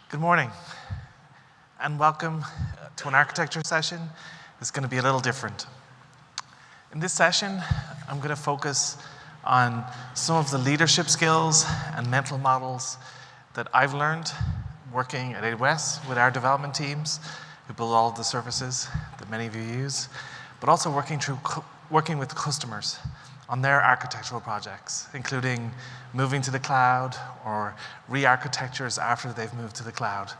Good morning, and welcome to an architecture session. It's going to be a little different. In this session, I'm going to focus on some of the leadership skills and mental models that I've learned working at AWS with our development teams who build all of the services that many of you use, but also working with customers on their architectural projects, including moving to the cloud or re-architectures after they've moved to the cloud.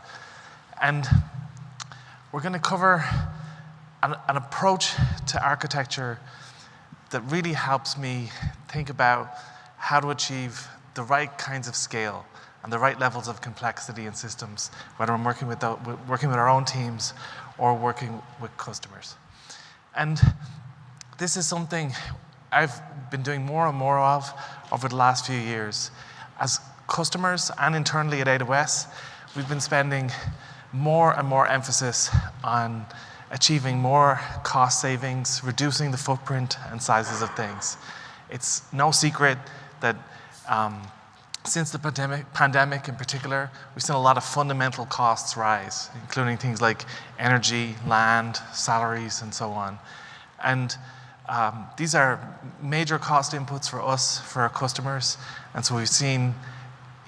And we're going to cover an approach to architecture that really helps me think about how to achieve the right kinds of scale and the right levels of complexity in systems, whether I'm working with our own teams or working with customers. And this is something I've been doing more and more of over the last few years. As customers and internally at AWS, we've been spending more and more emphasis on achieving more cost savings, reducing the footprint and sizes of things. It's no secret that since the pandemic in particular, we've seen a lot of fundamental costs rise, including things like energy, land, salaries, and so on. And these are major cost inputs for us, for our customers, and so we've seen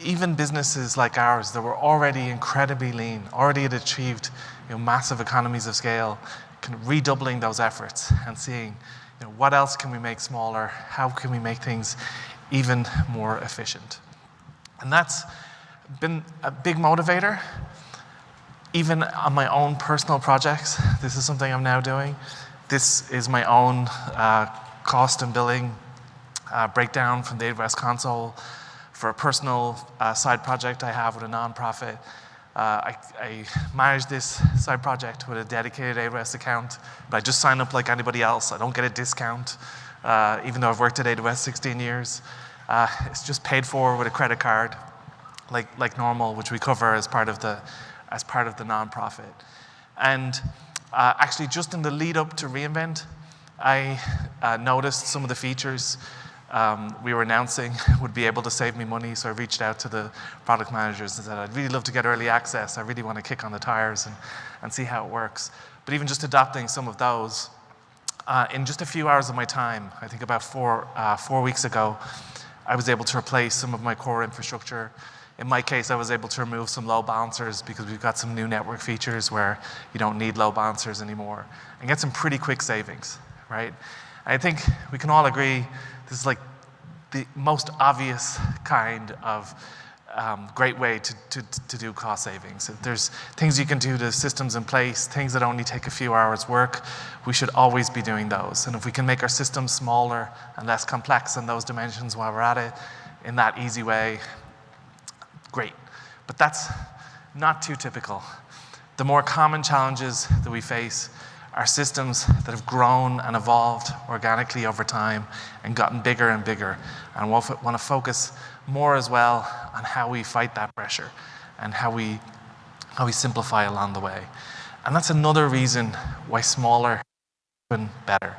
even businesses like ours that were already incredibly lean, already had achieved massive economies of scale, redoubling those efforts and seeing what else can we make smaller, how can we make things even more efficient. And that's been a big motivator, even on my own personal projects. This is something I'm now doing. This is my own cost and billing breakdown from the AWS console for a personal side project I have with a nonprofit. I manage this side project with a dedicated AWS account, but I just sign up like anybody else. I don't get a discount, even though I've worked at AWS 16 years. It's just paid for with a credit card, like normal, which we cover as part of the nonprofit. And actually, just in the lead up to reInvent, I noticed some of the features we were announcing would be able to save me money, so I reached out to the product managers and said, I'd really love to get early access. I really want to kick on the tires and see how it works. But even just adopting some of those, in just a few hours of my time, I think about 4 weeks ago, I was able to replace some of my core infrastructure. In my case, I was able to remove some load balancers because we've got some new network features where you don't need load balancers anymore, and get some pretty quick savings, right? I think we can all agree this is like the most obvious kind of great way to do cost savings. If there's things you can do to systems in place, things that only take a few hours work, we should always be doing those. And if we can make our systems smaller and less complex in those dimensions while we're at it, in that easy way, great. But that's not too typical. The more common challenges that we face are systems that have grown and evolved organically over time and gotten bigger and bigger. And we'll want to focus more as well on how we fight that pressure and how we simplify along the way. And that's another reason why smaller is even better.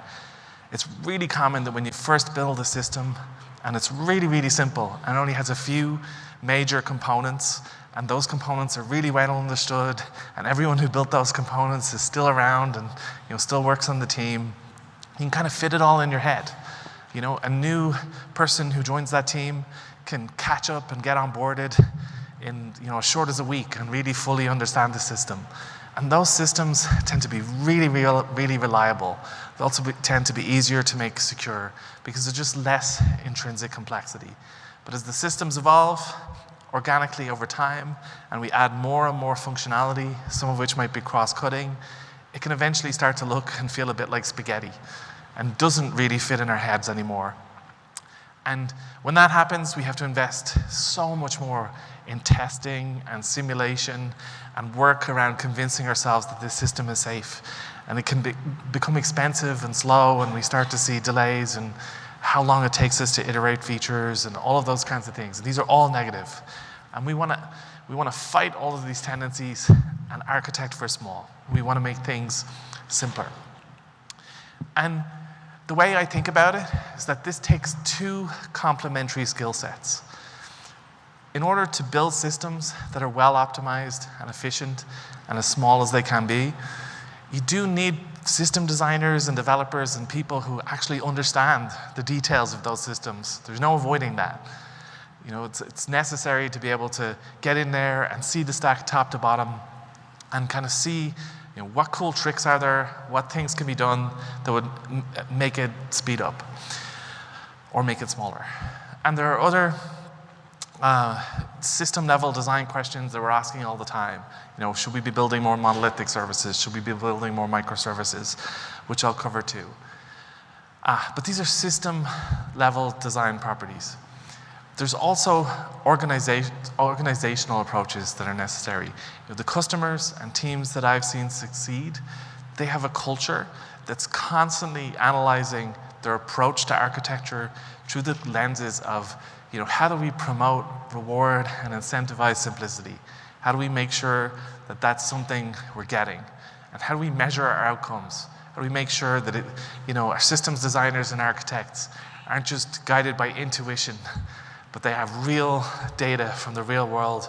It's really common that when you first build a system and it's really, really simple and only has a few major components, and those components are really well understood, and everyone who built those components is still around and still works on the team, you can kind of fit it all in your head. A new person who joins that team can catch up and get onboarded in as short as a week and really fully understand the system. And those systems tend to be really reliable. They also tend to be easier to make secure because there's just less intrinsic complexity. But as the systems evolve organically over time and we add more and more functionality, some of which might be cross-cutting, it can eventually start to look and feel a bit like spaghetti and doesn't really fit in our heads anymore. And when that happens, we have to invest so much more in testing and simulation and work around convincing ourselves that this system is safe. And it can become expensive and slow, and we start to see delays and how long it takes us to iterate features and all of those kinds of things. These are all negative. And we want to fight all of these tendencies and architect for small. We want to make things simpler. And the way I think about it is that this takes two complementary skill sets. in order to build systems that are well optimized and efficient and as small as they can be, you do need system designers and developers and people who actually understand the details of those systems. There's no avoiding that. You know, it's necessary to be able to get in there and see the stack top to bottom and kind of see, you know, what cool tricks are there, what things can be done that would make it speed up or make it smaller. And there are other system level design questions that we're asking all the time. You know, should we be building more monolithic services? Should we be building more microservices? Which I'll cover too. But these are system level design properties. There's also organizational approaches that are necessary. You know, the customers and teams that I've seen succeed, they have a culture that's constantly analyzing their approach to architecture through the lenses of, you know, how do we promote, reward, and incentivize simplicity? How do we make sure that that's something we're getting? And how do we measure our outcomes? How do we make sure that our systems designers and architects aren't just guided by intuition, but they have real data from the real world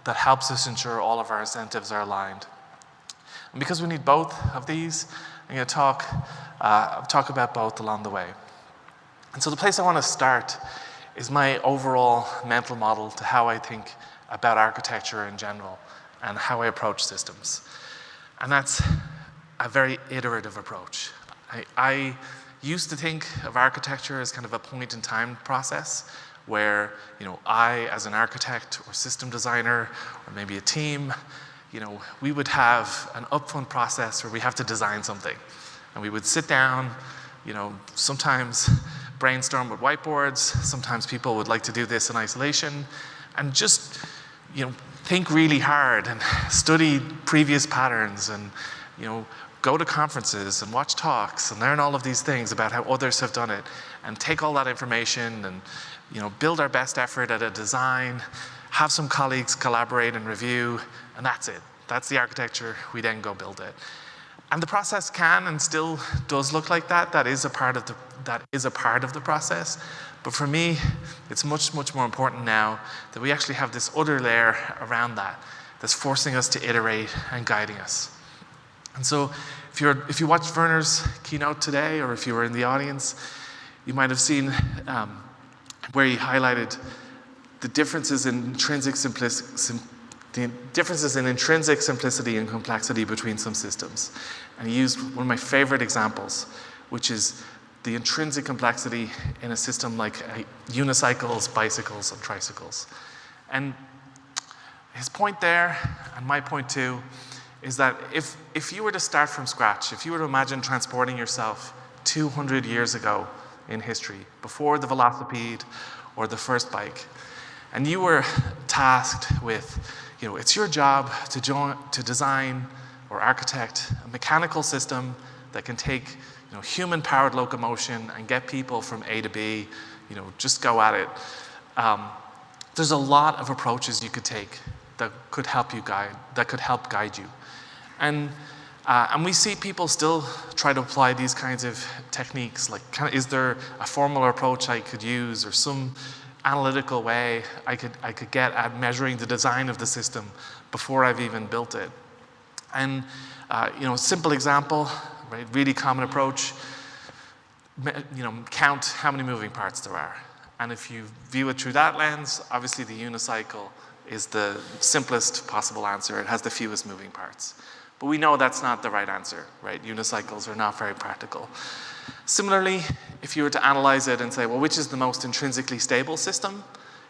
that helps us ensure all of our incentives are aligned. And because we need both of these, I'm going to talk about both along the way. And so the place I want to start is my overall mental model to how I think about architecture in general and how I approach systems. And that's a very iterative approach. I used to think of architecture as kind of a point-in-time process where, you know, I, as an architect or system designer or maybe a team, you know, we would have an upfront process where we have to design something. And we would sit down, you know, sometimes brainstorm with whiteboards, sometimes people would like to do this in isolation, and just, you know, think really hard and study previous patterns and, you know, go to conferences and watch talks and learn all of these things about how others have done it and take all that information and, you know, build our best effort at a design, have some colleagues collaborate and review, and that's it. That's the architecture. We then go build it. And the process can and still does look like that. That is a part of the process. But for me, it's much, much more important now that we actually have this other layer around that that's forcing us to iterate and guiding us. And so if you watched Werner's keynote today, or if you were in the audience, you might have seen where he highlighted the differences in intrinsic simplicity and complexity between some systems. And he used one of my favorite examples, which is the intrinsic complexity in a system like unicycles, bicycles, and tricycles. And his point there, and my point too, is that if you were to start from scratch, if you were to imagine transporting yourself 200 years ago in history, before the velocipede or the first bike, and you were tasked with, you know, it's your job to design or architect a mechanical system that can take, you know, human-powered locomotion and get people from A to B, you know, just go at it. There's a lot of approaches you could take that could help guide you. And we see people still try to apply these kinds of techniques, like is there a formal approach I could use or some analytical way I could get at measuring the design of the system before I've even built it. And you know, simple example, right? Really common approach. You know, count how many moving parts there are. And if you view it through that lens, obviously the unicycle is the simplest possible answer. It has the fewest moving parts. But we know that's not the right answer, right? Unicycles are not very practical. Similarly, if you were to analyze it and say, well, which is the most intrinsically stable system?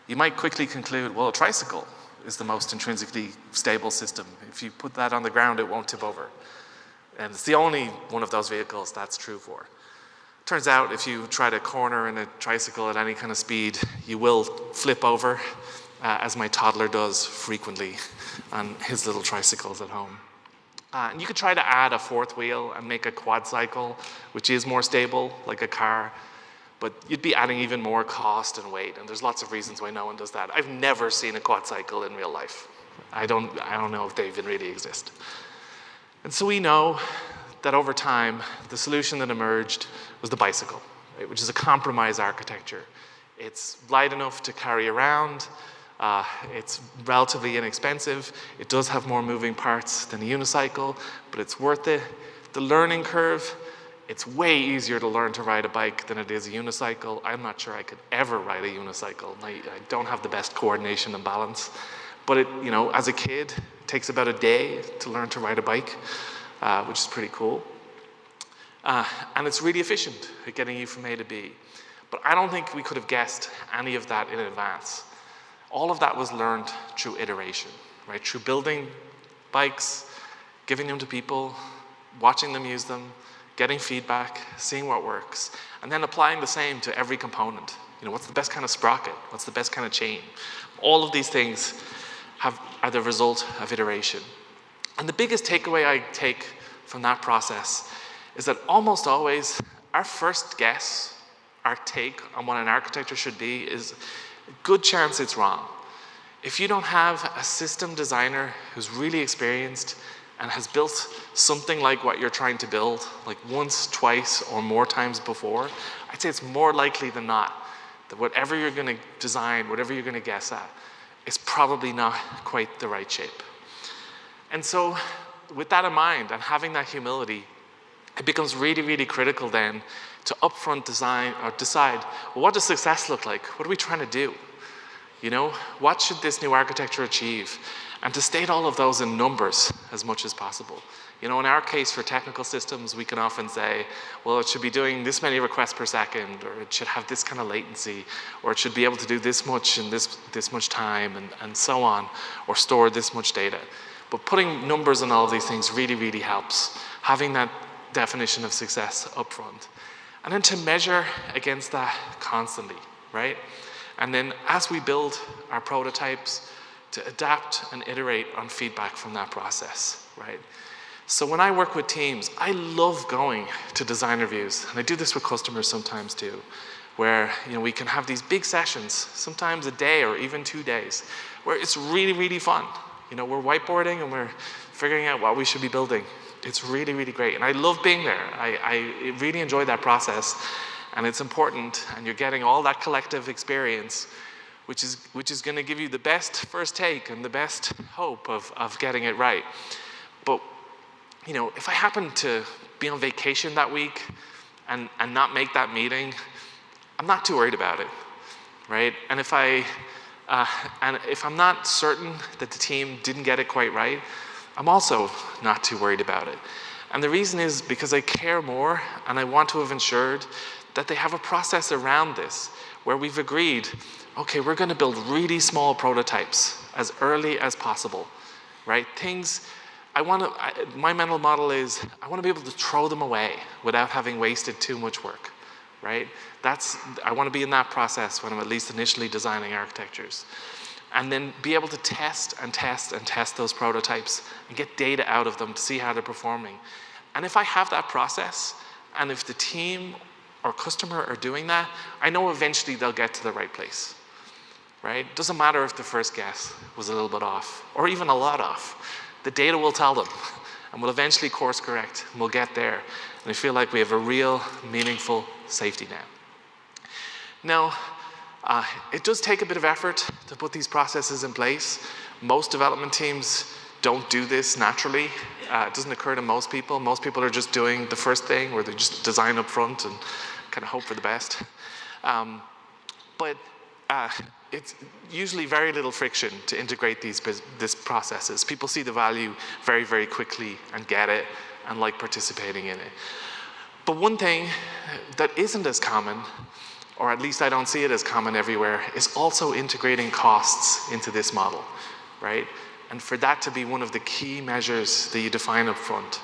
You might quickly conclude, well, a tricycle is the most intrinsically stable system. If you put that on the ground, it won't tip over. And it's the only one of those vehicles that's true for. Turns out if you try to corner in a tricycle at any kind of speed, you will flip over, as my toddler does frequently on his little tricycles at home. And you could try to add a fourth wheel and make a quad cycle, which is more stable, like a car, but you'd be adding even more cost and weight, and there's lots of reasons why no one does that. I've never seen a quad cycle in real life. I don't know if they even really exist. And so we know that over time, the solution that emerged was the bicycle, right, which is a compromise architecture. It's light enough to carry around, It's relatively inexpensive. It does have more moving parts than a unicycle, but it's worth it. The learning curve, it's way easier to learn to ride a bike than it is a unicycle. I'm not sure I could ever ride a unicycle. I don't have the best coordination and balance. But it, as a kid, it takes about a day to learn to ride a bike, which is pretty cool. And it's really efficient at getting you from A to B. But I don't think we could have guessed any of that in advance. All of that was learned through iteration, right? Through building bikes, giving them to people, watching them use them, getting feedback, seeing what works, and then applying the same to every component. What's the best kind of sprocket? What's the best kind of chain? All of these things are the result of iteration. And the biggest takeaway I take from that process is that almost always our first guess, our take on what an architecture should be is a good chance it's wrong. If you don't have a system designer who's really experienced and has built something like what you're trying to build, like once, twice, or more times before, I'd say it's more likely than not that whatever you're going to design, whatever you're going to guess at, is probably not quite the right shape. And so with that in mind and having that humility, it becomes really, really critical then to upfront design or decide, well, what does success look like? What are we trying to do? What should this new architecture achieve? And to state all of those in numbers as much as possible. In our case for technical systems, we can often say, well, it should be doing this many requests per second, or it should have this kind of latency, or it should be able to do this much in this much time, and so on, or store this much data. But putting numbers on all of these things really, really helps. Having that definition of success up front. And then to measure against that constantly, right? And then as we build our prototypes, to adapt and iterate on feedback from that process, right? So when I work with teams, I love going to design reviews, and I do this with customers sometimes too, where we can have these big sessions, sometimes a day or even 2 days, where it's really, really fun. We're whiteboarding and we're figuring out what we should be building. It's really, really great, and I love being there. I really enjoy that process, and it's important, and you're getting all that collective experience, which is going to give you the best first take and the best hope of getting it right. But if I happen to be on vacation that week and not make that meeting, I'm not too worried about it, right? And if I'm not certain that the team didn't get it quite right, I'm also not too worried about it. And the reason is because I care more, and I want to have ensured that they have a process around this where we've agreed, okay, we're going to build really small prototypes as early as possible, right? My mental model is I want to be able to throw them away without having wasted too much work, right? I want to be in that process when I'm at least initially designing architectures. And then be able to test and test and test those prototypes and get data out of them to see how they're performing. And if I have that process, and if the team or customer are doing that, I know eventually they'll get to the right place, right? Doesn't matter if the first guess was a little bit off, or even a lot off. The data will tell them, and we'll eventually course correct, and we'll get there. And I feel like we have a real, meaningful safety net. Now, it does take a bit of effort to put these processes in place. Most development teams don't do this naturally. It doesn't occur to most people. Most people are just doing the first thing, where they just design up front and kind of hope for the best. But it's usually very little friction to integrate these processes. People see the value very, very quickly and get it and like participating in it. But one thing that isn't as common, or at least I don't see it as common everywhere, is also integrating costs into this model, right? And for that to be one of the key measures that you define up front.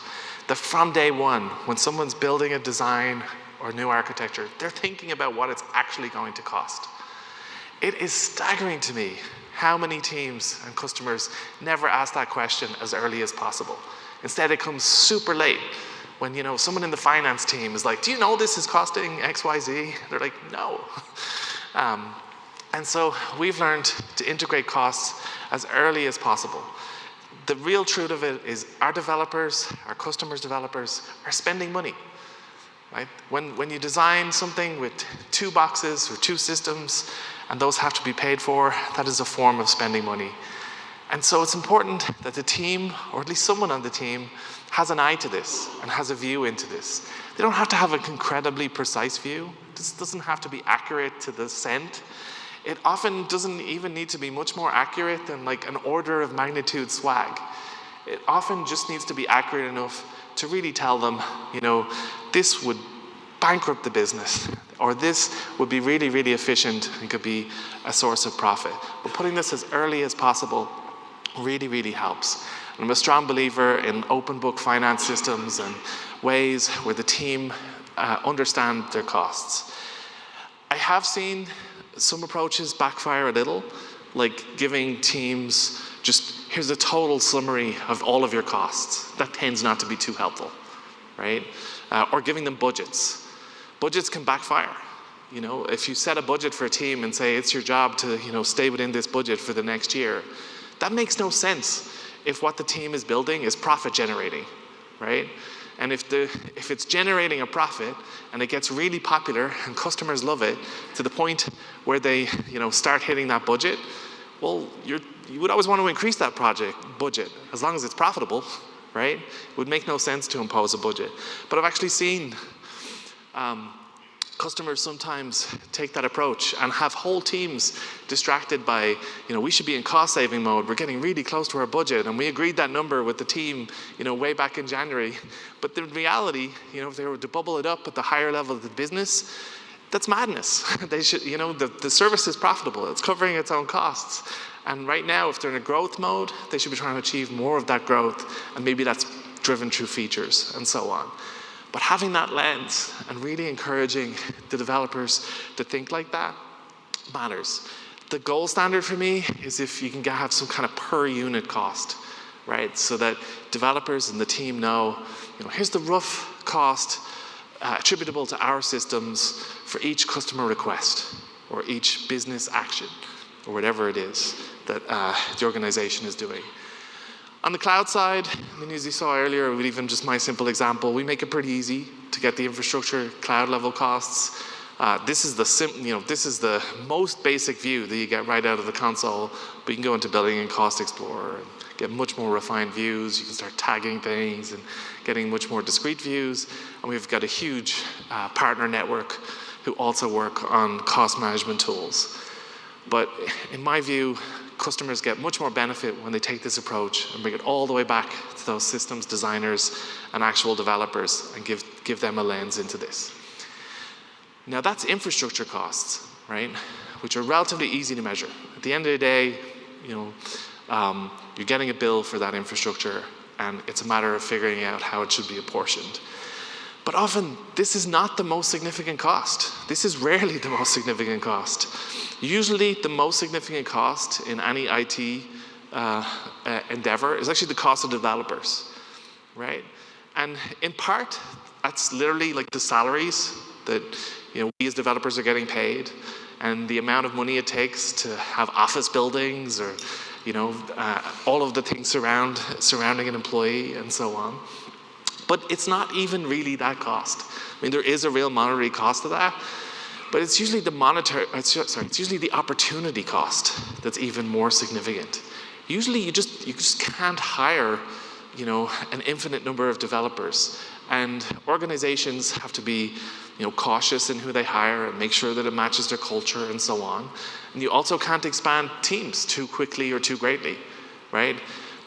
That from day one, when someone's building a design or new architecture, they're thinking about what it's actually going to cost. It is staggering to me how many teams and customers never ask that question as early as possible. Instead, it comes super late when someone in the finance team is like, do you know this is costing XYZ? They're like, no. And so we've learned to integrate costs as early as possible. The real truth of it is our developers, our customers' developers, are spending money. Right? When you design something with 2 boxes or 2 systems, and those have to be paid for. That is a form of spending money. And so it's important that the team, or at least someone on the team, has an eye to this and has a view into this. They don't have to have an incredibly precise view. This doesn't have to be accurate to the cent. It often doesn't even need to be much more accurate than like an order of magnitude swag. It often just needs to be accurate enough to really tell them, you know, this would bankrupt the business, or this would be really, really efficient and could be a source of profit. But putting this as early as possible really, really helps. And I'm a strong believer in open book finance systems and ways where the team understand their costs. I have seen some approaches backfire a little, like giving teams just, here's a total summary of all of your costs. That tends not to be too helpful, right? Or giving them budgets. Budgets can backfire. You know, if you set a budget for a team and say it's your job to, you know, stay within this budget for the next year, that makes no sense if what the team is building is profit generating, right? And if it's generating a profit and it gets really popular and customers love it to the point where they, you know, start hitting that budget, well, you would always want to increase that budget as long as it's profitable, right? It would make no sense to impose a budget. But I've actually seen customers sometimes take that approach and have whole teams distracted by, you know, we should be in cost saving mode. We're getting really close to our budget, and we agreed that number with the team, you know, way back in January. But the reality, you know, if they were to bubble it up at the higher level of the business, that's madness. They should, you know, the service is profitable. It's covering its own costs. And right now, if they're in a growth mode, they should be trying to achieve more of that growth, and maybe that's driven through features and so on. But having that lens and really encouraging the developers to think like that matters. The gold standard for me is if you can have some kind of per unit cost, right? So that developers and the team know, you know, here's the rough cost attributable to our systems for each customer request or each business action or whatever it is that the organization is doing. On the cloud side, I mean, as you saw earlier, with even just my simple example, we make it pretty easy to get the infrastructure cloud level costs. This is the most basic view that you get right out of the console, but you can go into Billing and Cost Explorer and get much more refined views. You can start tagging things and getting much more discrete views. And we've got a huge partner network who also work on cost management tools. But in my view, customers get much more benefit when they take this approach and bring it all the way back to those systems designers and actual developers and give them a lens into this. Now that's infrastructure costs, right? Which are relatively easy to measure. At the end of the day, you know, you're getting a bill for that infrastructure, and it's a matter of figuring out how it should be apportioned. But often, this is not the most significant cost. This is rarely the most significant cost. Usually, the most significant cost in any IT endeavor is actually the cost of developers, right? And in part, that's literally like the salaries that, you know, we as developers are getting paid, and the amount of money it takes to have office buildings or, you know, all of the things surrounding an employee and so on. But it's not even really that cost. I mean, there is a real monetary cost to that, but it's usually it's usually the opportunity cost that's even more significant. Usually, you just can't hire, you know, an infinite number of developers, and organizations have to be, you know, cautious in who they hire and make sure that it matches their culture and so on. And you also can't expand teams too quickly or too greatly, right?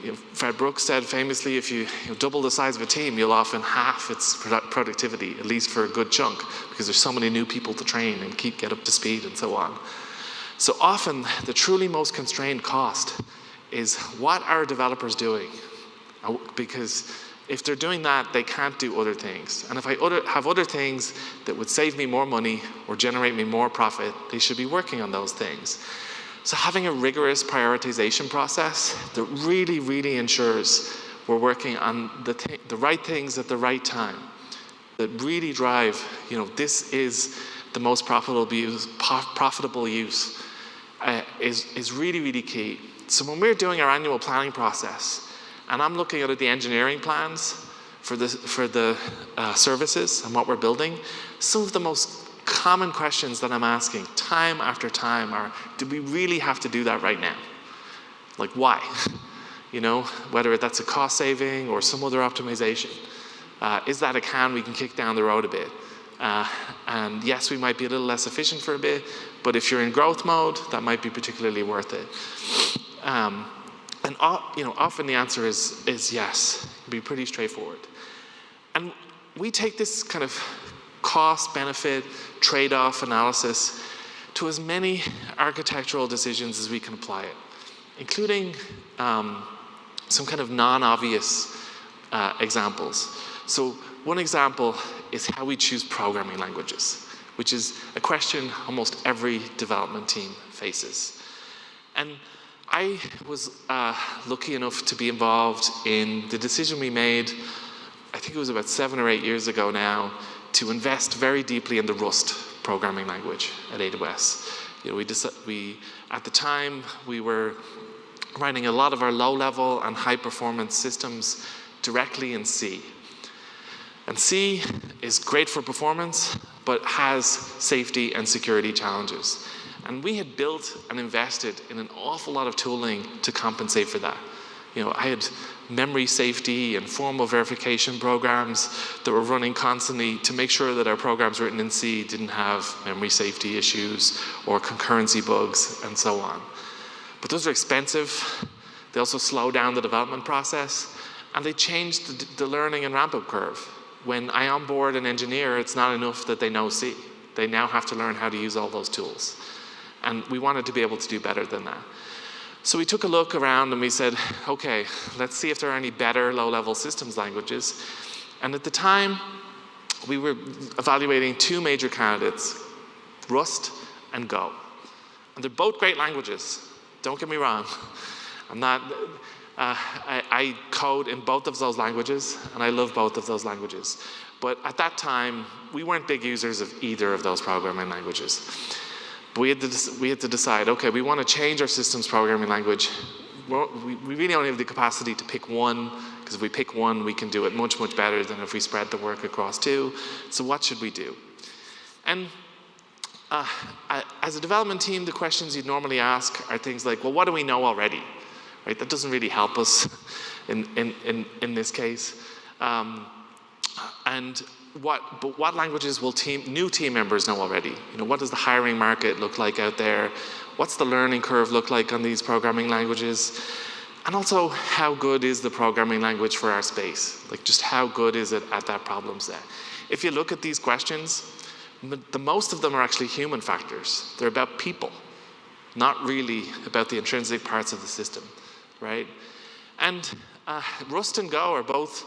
You know, Fred Brooks said famously, if you double the size of a team, you'll often half its productivity, at least for a good chunk, because there's so many new people to train and get up to speed and so on. So often, the truly most constrained cost is what are developers doing? Because if they're doing that, they can't do other things. And if I have other things that would save me more money or generate me more profit, they should be working on those things. So having a rigorous prioritization process that really, really ensures we're working on the right things at the right time, that really drive, you know, this is the most profitable use, is really, really key. So when we're doing our annual planning process, and I'm looking at the engineering plans for the services and what we're building, some of the most common questions that I'm asking time after time are, do we really have to do that right now? Like, why? Whether that's a cost saving or some other optimization. Is that a can we can kick down the road a bit? And yes, we might be a little less efficient for a bit, but if you're in growth mode, that might be particularly worth it. And often the answer is yes. It can be pretty straightforward. And we take this kind of cost-benefit trade-off analysis to as many architectural decisions as we can apply it, including some kind of non-obvious examples. So one example is how we choose programming languages, which is a question almost every development team faces. And I was lucky enough to be involved in the decision we made, I think it was about 7 or 8 years ago now, to invest very deeply in the Rust programming language at AWS. At the time, we were writing a lot of our low-level and high-performance systems directly in C. And C is great for performance, but has safety and security challenges. And we had built and invested in an awful lot of tooling to compensate for that. I had memory safety and formal verification programs that were running constantly to make sure that our programs written in C didn't have memory safety issues or concurrency bugs and so on. But those are expensive. They also slow down the development process, and they changed the learning and ramp-up curve. When I onboard an engineer, it's not enough that they know C. They now have to learn how to use all those tools. And we wanted to be able to do better than that. So we took a look around and we said, okay, let's see if there are any better low-level systems languages. And at the time, we were evaluating 2 major candidates, Rust and Go. And they're both great languages. Don't get me wrong. I code in both of those languages, and I love both of those languages. But at that time, we weren't big users of either of those programming languages. But we had to decide, okay, we want to change our systems programming language. We really only have the capacity to pick one, because if we pick one, we can do it much, much better than if we spread the work across 2. So what should we do? And as a development team, the questions you'd normally ask are things like, well, what do we know already? Right? That doesn't really help us in this case. But what languages will new team members know already? What does the hiring market look like out there? What's the learning curve look like on these programming languages? And also, how good is the programming language for our space? Like, just how good is it at that problem set? If you look at these questions, the most of them are actually human factors. They're about people, not really about the intrinsic parts of the system, right? And Rust and Go are both,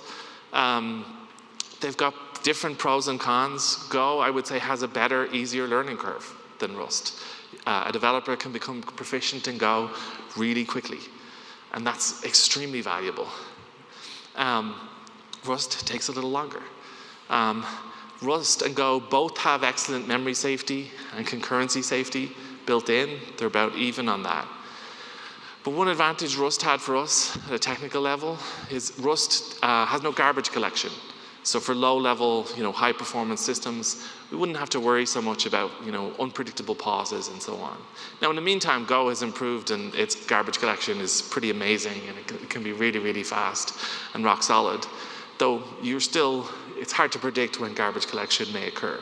they've got different pros and cons. Go, I would say, has a better, easier learning curve than Rust. A developer can become proficient in Go really quickly, and that's extremely valuable. Rust takes a little longer. Rust and Go both have excellent memory safety and concurrency safety built in. They're about even on that. But one advantage Rust had for us at a technical level is Rust has no garbage collection. So for low-level, high-performance systems, we wouldn't have to worry so much about, unpredictable pauses and so on. Now, in the meantime, Go has improved, and its garbage collection is pretty amazing, and it can be really, really fast and rock solid. Though it's hard to predict when garbage collection may occur.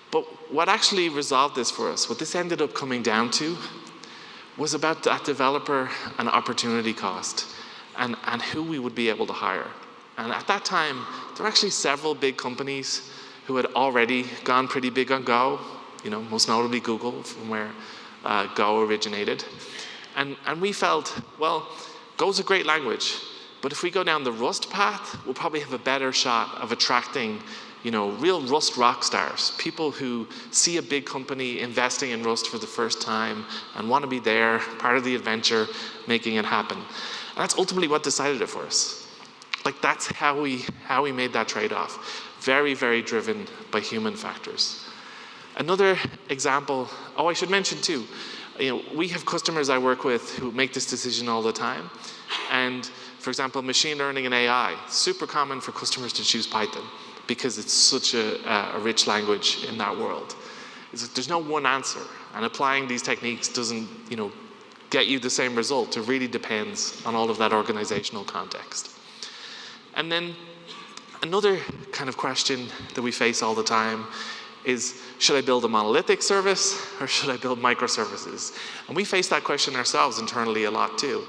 But what actually resolved this for us, what this ended up coming down to, was about that developer and opportunity cost, and who we would be able to hire. And at that time, there were actually several big companies who had already gone pretty big on Go, most notably Google, from where Go originated. And we felt, well, Go's a great language, but if we go down the Rust path, we'll probably have a better shot of attracting, real Rust rock stars, people who see a big company investing in Rust for the first time and want to be there, part of the adventure, making it happen. And that's ultimately what decided it for us. Like, that's how we made that trade-off. Very, very driven by human factors. Another example, I should mention too, we have customers I work with who make this decision all the time. And for example, machine learning and AI, super common for customers to choose Python because it's such a rich language in that world. is that there's no one answer, and applying these techniques doesn't, get you the same result. It really depends on all of that organizational context. And then another kind of question that we face all the time is, should I build a monolithic service or should I build microservices? And we face that question ourselves internally a lot too.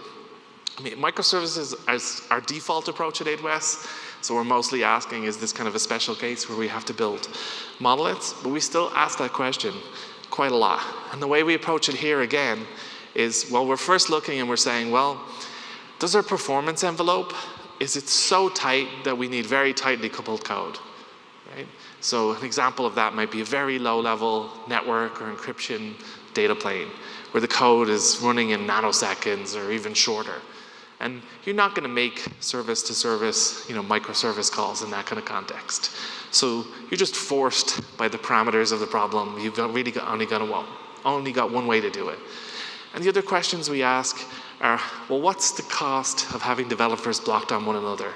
I mean, microservices is our default approach at AWS, so we're mostly asking, is this kind of a special case where we have to build monoliths? But we still ask that question quite a lot. And the way we approach it here again is, well, we're first looking and we're saying, well, does our performance envelope, is it so tight that we need very tightly coupled code, right? So an example of that might be a very low-level network or encryption data plane where the code is running in nanoseconds or even shorter. And you're not going to make service-to-service, microservice calls in that kind of context. So you're just forced by the parameters of the problem. You've only got one way to do it. And the other questions we ask are, well, what's the cost of having developers blocked on one another?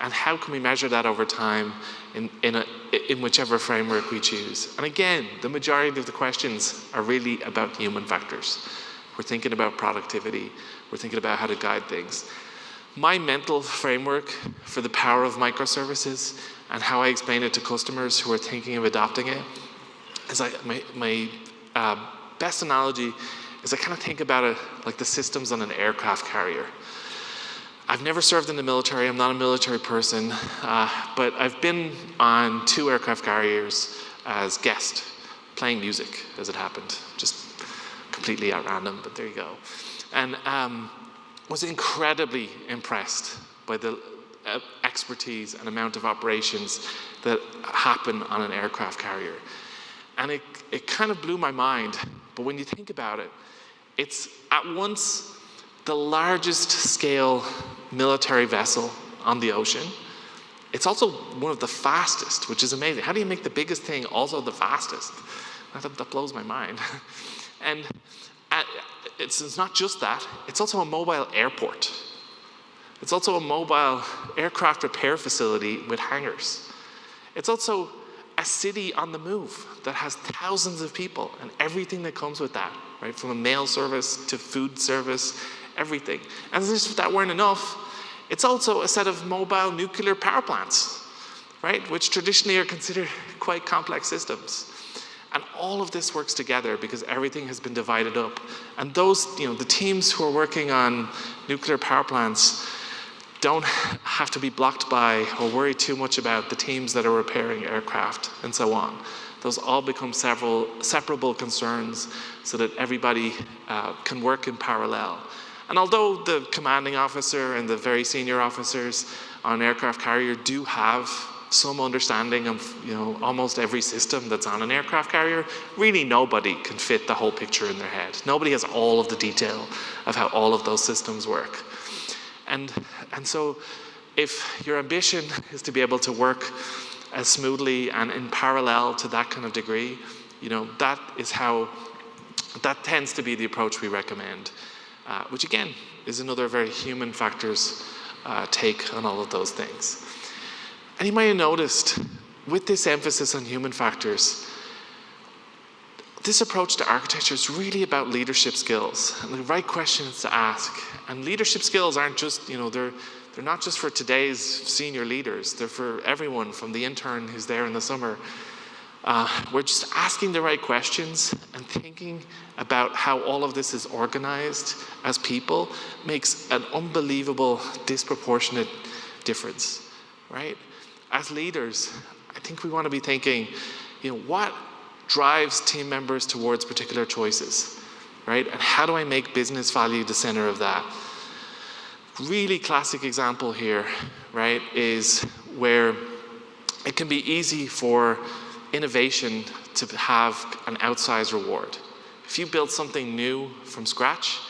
And how can we measure that over time in whichever framework we choose? And again, the majority of the questions are really about human factors. We're thinking about productivity. We're thinking about how to guide things. My mental framework for the power of microservices and how I explain it to customers who are thinking of adopting it is my best analogy is I kind of think about it like the systems on an aircraft carrier. I've never served in the military. I'm not a military person, but I've been on 2 aircraft carriers as guest, playing music as it happened, just completely at random, but there you go. And was incredibly impressed by the expertise and amount of operations that happen on an aircraft carrier. And it kind of blew my mind, but when you think about it, it's at once the largest scale military vessel on the ocean. It's also one of the fastest, which is amazing. How do you make the biggest thing also the fastest? That blows my mind. And it's not just that, it's also a mobile airport. It's also a mobile aircraft repair facility with hangars. It's also a city on the move that has thousands of people and everything that comes with that, right? From a mail service to food service, everything. And as if that weren't enough, it's also a set of mobile nuclear power plants, right? Which traditionally are considered quite complex systems. And all of this works together because everything has been divided up. And those, the teams who are working on nuclear power plants don't have to be blocked by or worry too much about the teams that are repairing aircraft and so on. Those all become separable concerns so that everybody can work in parallel. And although the commanding officer and the very senior officers on an aircraft carrier do have some understanding of almost every system that's on an aircraft carrier, really nobody can fit the whole picture in their head. Nobody has all of the detail of how all of those systems work. And so if your ambition is to be able to work as smoothly and in parallel to that kind of degree, that tends to be the approach we recommend, which again is another very human factors take on all of those things. And you might have noticed, with this emphasis on human factors, this approach to architecture is really about leadership skills and the right questions to ask. And leadership skills aren't just, they're not just for today's senior leaders. They're for everyone from the intern who's there in the summer. We're just asking the right questions and thinking about how all of this is organized as people makes an unbelievable, disproportionate difference, right? As leaders, I think we want to be thinking, what drives team members towards particular choices, right? And how do I make business value the center of that? Really classic example here, right, is where it can be easy for innovation to have an outsized reward. If you build something new from scratch,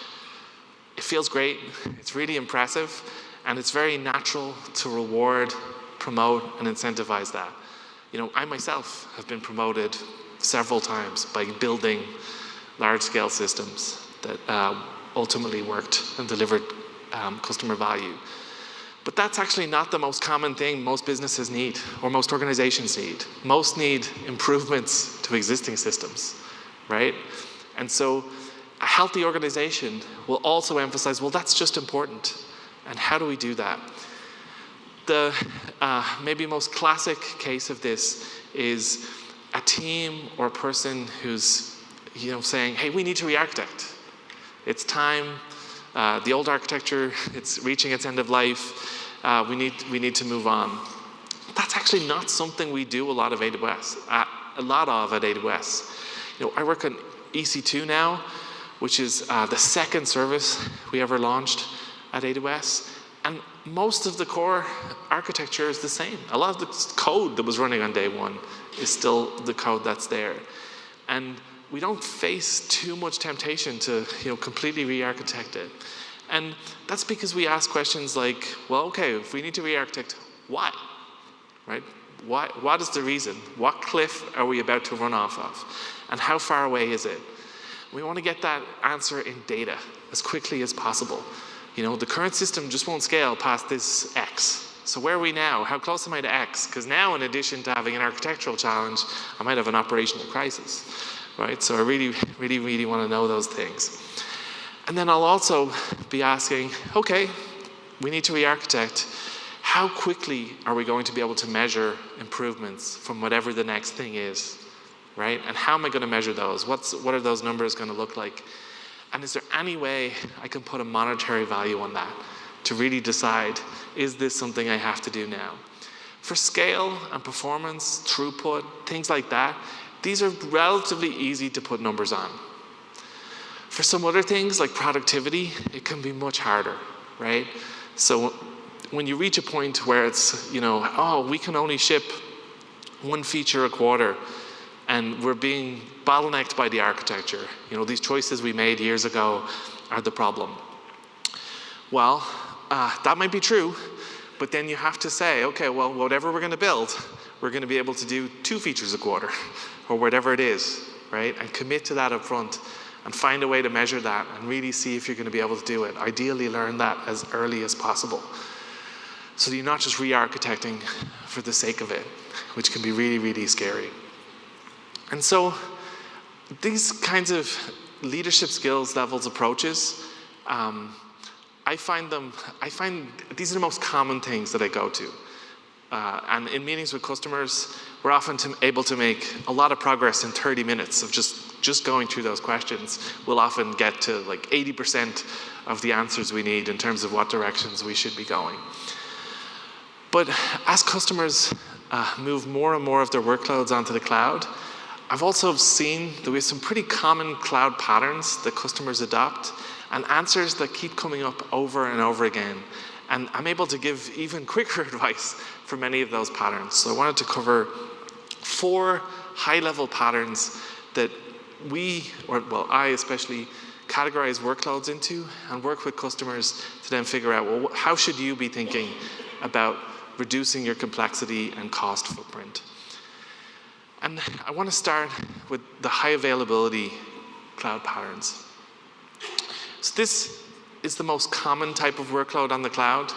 it feels great, it's really impressive, and it's very natural to reward, promote, and incentivize that. I myself have been promoted several times by building large-scale systems that ultimately worked and delivered customer value. But that's actually not the most common thing most businesses need or most organizations need. Most need improvements to existing systems, right? And so a healthy organization will also emphasize, well, that's just important. And how do we do that? The maybe most classic case of this is a team or a person who's saying, hey, we need to re-architect. It's time. The old architecture, it's reaching its end of life. We need to move on. That's actually not something we do a lot of AWS. At AWS. I work on EC2 now, which is the second service we ever launched at AWS. And most of the core architecture is the same. A lot of the code that was running on day one is still the code that's there. And we don't face too much temptation to completely re-architect it. And that's because we ask questions like, well, okay, if we need to re-architect, why? Right? Why? What is the reason? What cliff are we about to run off of? And how far away is it? We want to get that answer in data as quickly as possible. The current system just won't scale past this X. So where are we now? How close am I to X? Because now, in addition to having an architectural challenge, I might have an operational crisis, right? So I really, really, really want to know those things. And then I'll also be asking, okay, we need to re-architect. How quickly are we going to be able to measure improvements from whatever the next thing is, right? And how am I going to measure those? What are those numbers going to look like? And is there any way I can put a monetary value on that to really decide, is this something I have to do now? For scale and performance, throughput, things like that, these are relatively easy to put numbers on. For some other things like productivity, it can be much harder, right? So when you reach a point where it's, we can only ship one feature a quarter, and we're being bottlenecked by the architecture. These choices we made years ago are the problem. Well, that might be true, but then you have to say, okay, well, whatever we're going to build, we're going to be able to do 2 features a quarter, or whatever it is, right? And commit to that up front, and find a way to measure that, and really see if you're going to be able to do it. Ideally, learn that as early as possible, so that you're not just re-architecting for the sake of it, which can be really, really scary. And so these kinds of leadership skills levels approaches, I find these are the most common things that I go to. And in meetings with customers, we're often able to make a lot of progress in 30 minutes of just going through those questions. We'll often get to like 80% of the answers we need in terms of what directions we should be going. But as customers move more and more of their workloads onto the cloud, I've also seen that we have some pretty common cloud patterns that customers adopt, and answers that keep coming up over and over again. And I'm able to give even quicker advice for many of those patterns. So I wanted to cover 4 high-level patterns that I especially, categorize workloads into and work with customers to then figure out, well, how should you be thinking about reducing your complexity and cost footprint? And I want to start with the high availability cloud patterns. So this is the most common type of workload on the cloud,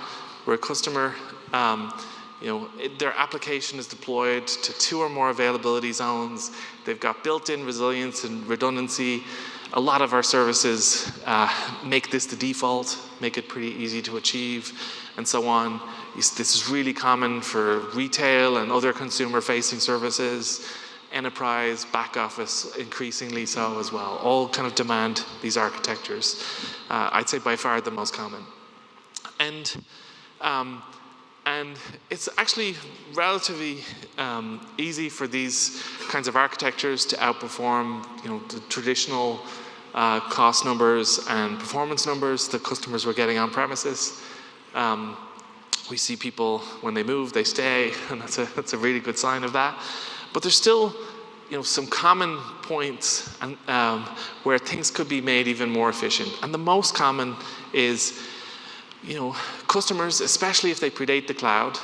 where a customer, their application is deployed to 2 or more availability zones. They've got built-in resilience and redundancy. A lot of our services make this the default, make it pretty easy to achieve, and so on. This is really common for retail and other consumer-facing services, enterprise, back office, increasingly so as well. All kind of demand these architectures. I'd say by far the most common. And it's actually relatively easy for these kinds of architectures to outperform, the traditional cost numbers and performance numbers that customers were getting on premises. We see people, when they move, they stay, and that's a really good sign of that. But there's still, some common points and, where things could be made even more efficient. And the most common is, customers, especially if they predate the cloud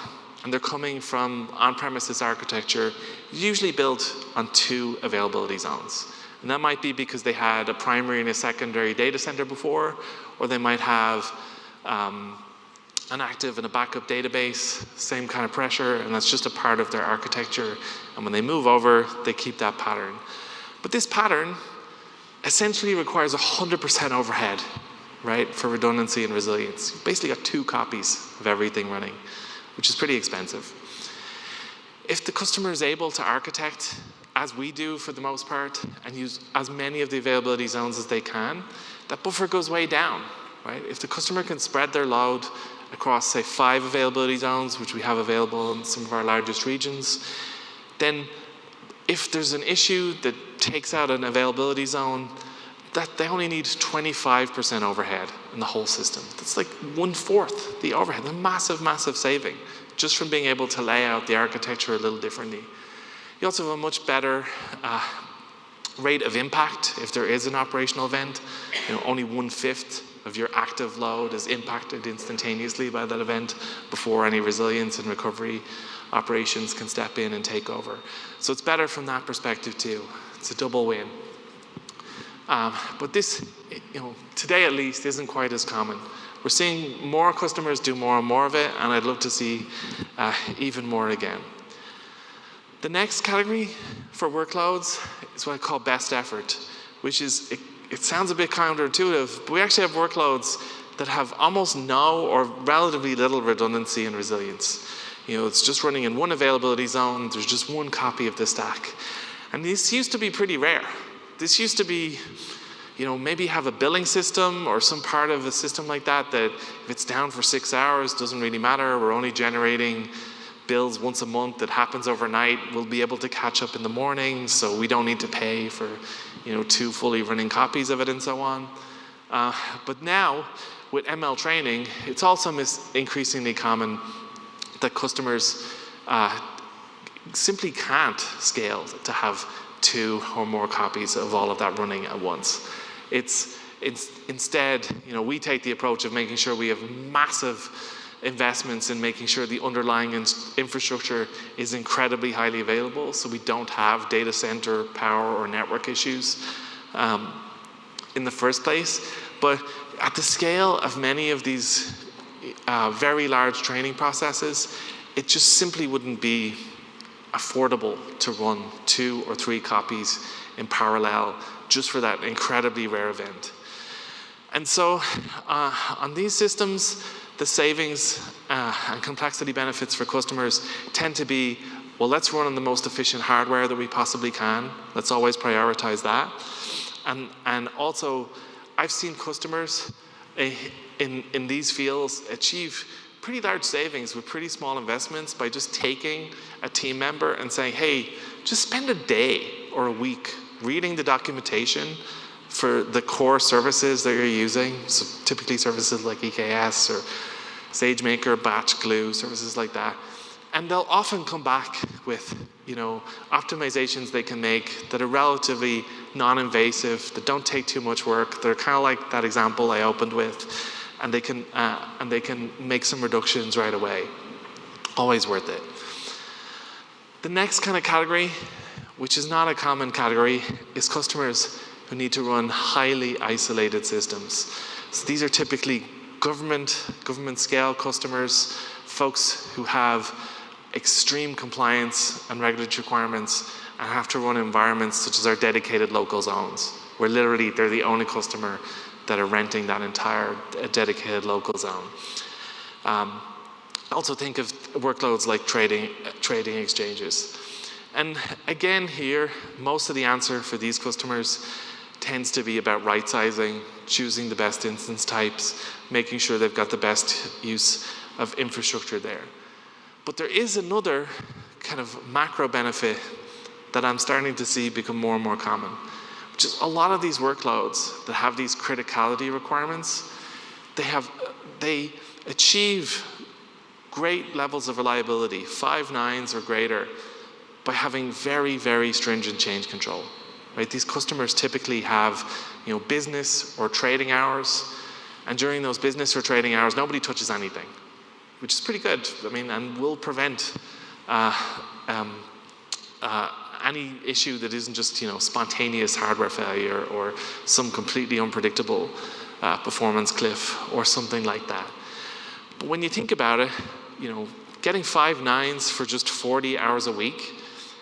and they're coming from on-premises architecture, usually built on 2 availability zones. And that might be because they had a primary and a secondary data center before, or they might have an active and a backup database, same kind of pressure, and that's just a part of their architecture. And when they move over, they keep that pattern. But this pattern essentially requires 100% overhead, right, for redundancy and resilience. You've basically got 2 copies of everything running, which is pretty expensive. If the customer is able to architect, as we do for the most part, and use as many of the availability zones as they can, that buffer goes way down, right? If the customer can spread their load across, say, 5 availability zones, which we have available in some of our largest regions, then if there's an issue that takes out an availability zone, that they only need 25% overhead in the whole system. That's like 1/4 the overhead, a massive, massive saving, just from being able to lay out the architecture a little differently. You also have a much better rate of impact if there is an operational event. Only 1/5 of your active load is impacted instantaneously by that event before any resilience and recovery operations can step in and take over. So it's better from that perspective too. It's a double win. But this, today at least, isn't quite as common. We're seeing more customers do more and more of it, and I'd love to see even more again. The next category for workloads is what I call best effort, which is, it sounds a bit counterintuitive, but we actually have workloads that have almost no or relatively little redundancy and resilience. It's just running in one availability zone, there's just one copy of the stack. And this used to be pretty rare. This used to be, maybe have a billing system or some part of a system like that if it's down for 6 hours, doesn't really matter, we're only generating bills once a month that happens overnight, we'll be able to catch up in the morning, so we don't need to pay for 2 fully running copies of it and so on. But now, with ML training, it's also increasingly common that customers simply can't scale to have 2 or more copies of all of that running at once. It's instead, we take the approach of making sure we have massive investments in making sure the underlying infrastructure is incredibly highly available, so we don't have data center power or network issues in the first place. But at the scale of many of these very large training processes, it just simply wouldn't be affordable to run 2 or 3 copies in parallel just for that incredibly rare event. And so on these systems, the savings and complexity benefits for customers tend to be, well, let's run on the most efficient hardware that we possibly can. Let's always prioritize that. And also, I've seen customers in these fields achieve pretty large savings with pretty small investments by just taking a team member and saying, hey, just spend a day or a week reading the documentation for the core services that you're using, so typically services like EKS or SageMaker, Batch, Glue, services like that. And they'll often come back with, optimizations they can make that are relatively non-invasive, that don't take too much work. They're kind of like that example I opened with, and they can make some reductions right away. Always worth it. The next kind of category, which is not a common category, is customers who need to run highly isolated systems. So these are typically government scale customers, folks who have extreme compliance and regulatory requirements and have to run environments such as our dedicated local zones, where literally they're the only customer that are renting that entire dedicated local zone. Also think of workloads like trading exchanges. And again here, most of the answer for these customers tends to be about right sizing, choosing the best instance types, making sure they've got the best use of infrastructure there. But there is another kind of macro benefit that I'm starting to see become more and more common, which is a lot of these workloads that have these criticality requirements, they achieve great levels of reliability, 5 nines or greater, by having very, very stringent change control. Right? These customers typically have, business or trading hours, and during those business or trading hours, nobody touches anything, which is pretty good. And will prevent any issue that isn't just, spontaneous hardware failure or some completely unpredictable performance cliff or something like that. But when you think about it, getting 5 9s for just 40 hours a week,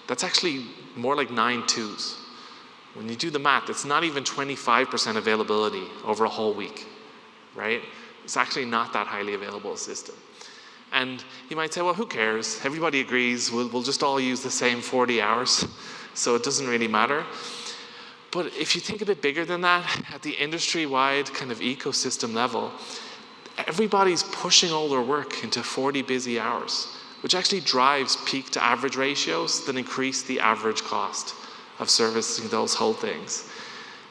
that's actually more like 9 2s. When you do the math, it's not even 25% availability over a whole week, right? It's actually not that highly available a system. And you might say, well, who cares? Everybody agrees, we'll just all use the same 40 hours, so it doesn't really matter. But if you think a bit bigger than that, at the industry-wide kind of ecosystem level, everybody's pushing all their work into 40 busy hours, which actually drives peak to average ratios that increase the average cost of servicing those whole things.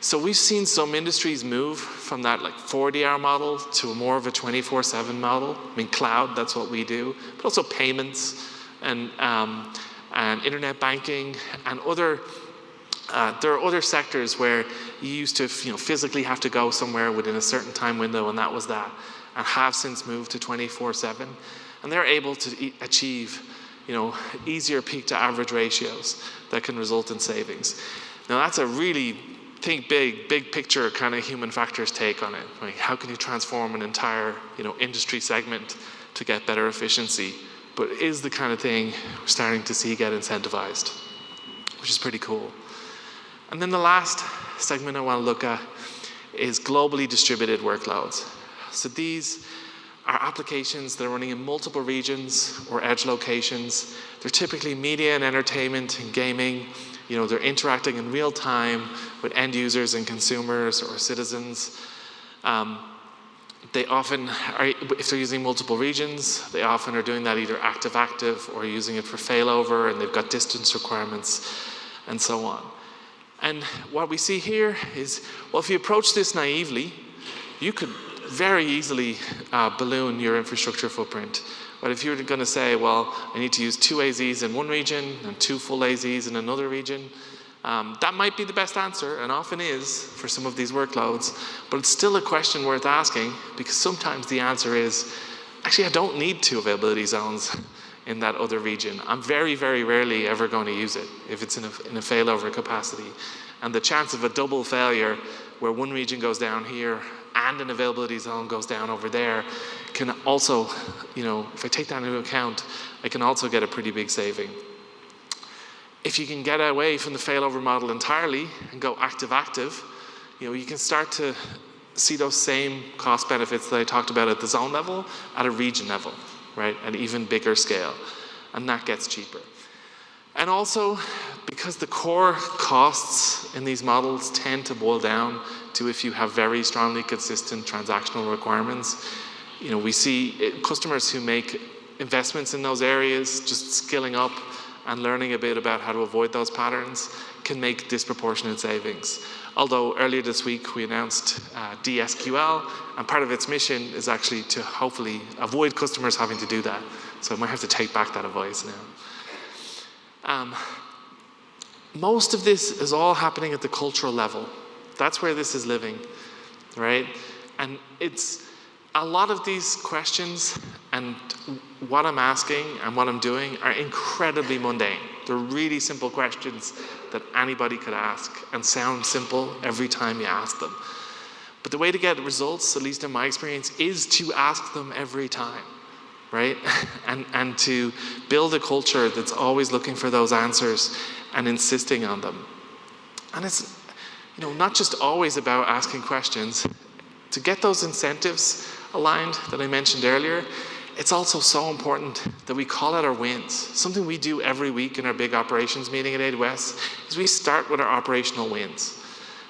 So we've seen some industries move from that 40-hour model to a more of a 24/7 model. I mean, cloud, that's what we do, but also payments and internet banking and other. There are other sectors where you used to physically have to go somewhere within a certain time window, and that was that, and have since moved to 24/7, and they're able to achieve easier peak to average ratios that can result in savings. Now that's a really think big picture kind of human factors take on it. Like, how can you transform an entire industry segment to get better efficiency? But it is the kind of thing we're starting to see get incentivized, which is pretty cool. And then the last segment I want to look at is globally distributed workloads. So these are applications that are running in multiple regions or edge locations. They're typically media and entertainment and gaming. They're interacting in real time with end users and consumers or citizens. They often are, if they're using multiple regions, they often are doing that either active-active or using it for failover, and they've got distance requirements and so on. And what we see here is, well, if you approach this naively, you could very easily balloon your infrastructure footprint. But if you're going to say, well, I need to use 2 AZs in one region and 2 full AZs in another region, that might be the best answer, and often is for some of these workloads. But it's still a question worth asking, because sometimes the answer is, actually, I don't need 2 availability zones in that other region. I'm very, very rarely ever going to use it if it's in a failover capacity. And the chance of a double failure where one region goes down here and an availability zone goes down over there can also, if I take that into account, I can also get a pretty big saving. If you can get away from the failover model entirely and go active-active, you can start to see those same cost benefits that I talked about at the zone level at a region level, right? At even bigger scale, and that gets cheaper. And also, because the core costs in these models tend to boil down to if you have very strongly consistent transactional requirements, we see customers who make investments in those areas, just skilling up and learning a bit about how to avoid those patterns, can make disproportionate savings. Although earlier this week we announced DSQL, and part of its mission is actually to hopefully avoid customers having to do that. So I might have to take back that advice now. Most of this is all happening at the cultural level. That's where this is living, right? And it's a lot of these questions and what I'm asking and what I'm doing are incredibly mundane. They're really simple questions that anybody could ask and sound simple every time you ask them. But the way to get results, at least in my experience, is to ask them every time, right? and to build a culture that's always looking for those answers and insisting on them. And it's not just always about asking questions. To get those incentives aligned that I mentioned earlier, it's also so important that we call out our wins. Something we do every week in our big operations meeting at AWS is we start with our operational wins.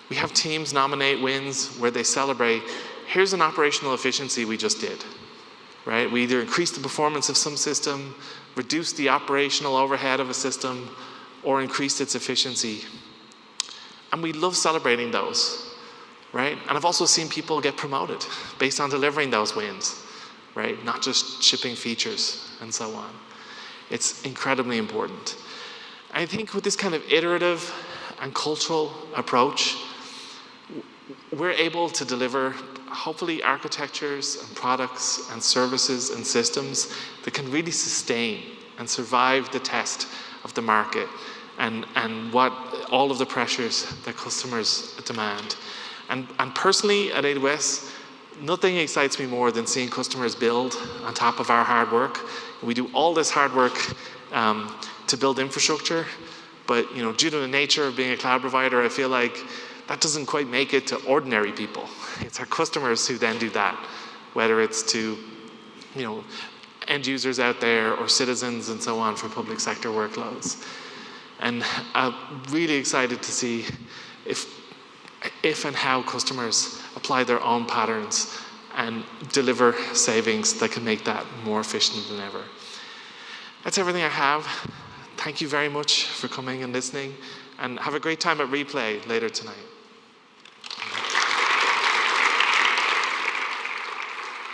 We have teams nominate wins where they celebrate, here's an operational efficiency we just did, right? We either increased the performance of some system, reduced the operational overhead of a system, or increased its efficiency. And we love celebrating those, right? And I've also seen people get promoted based on delivering those wins, right? Not just shipping features and so on. It's incredibly important. I think with this kind of iterative and cultural approach, we're able to deliver, hopefully, architectures and products and services and systems that can really sustain and survive the test of the market and what all of the pressures that customers demand. And personally, at AWS, Nothing excites me more than seeing customers build on top of our hard work. We do all this hard work to build infrastructure, but due to the nature of being a cloud provider, I feel like that doesn't quite make it to ordinary people. It's our customers who then do that, whether it's to end users out there or citizens and so on for public sector workloads. And I'm really excited to see if and how customers apply their own patterns and deliver savings that can make that more efficient than ever. That's everything I have. Thank you very much for coming and listening, and have a great time at Replay later tonight.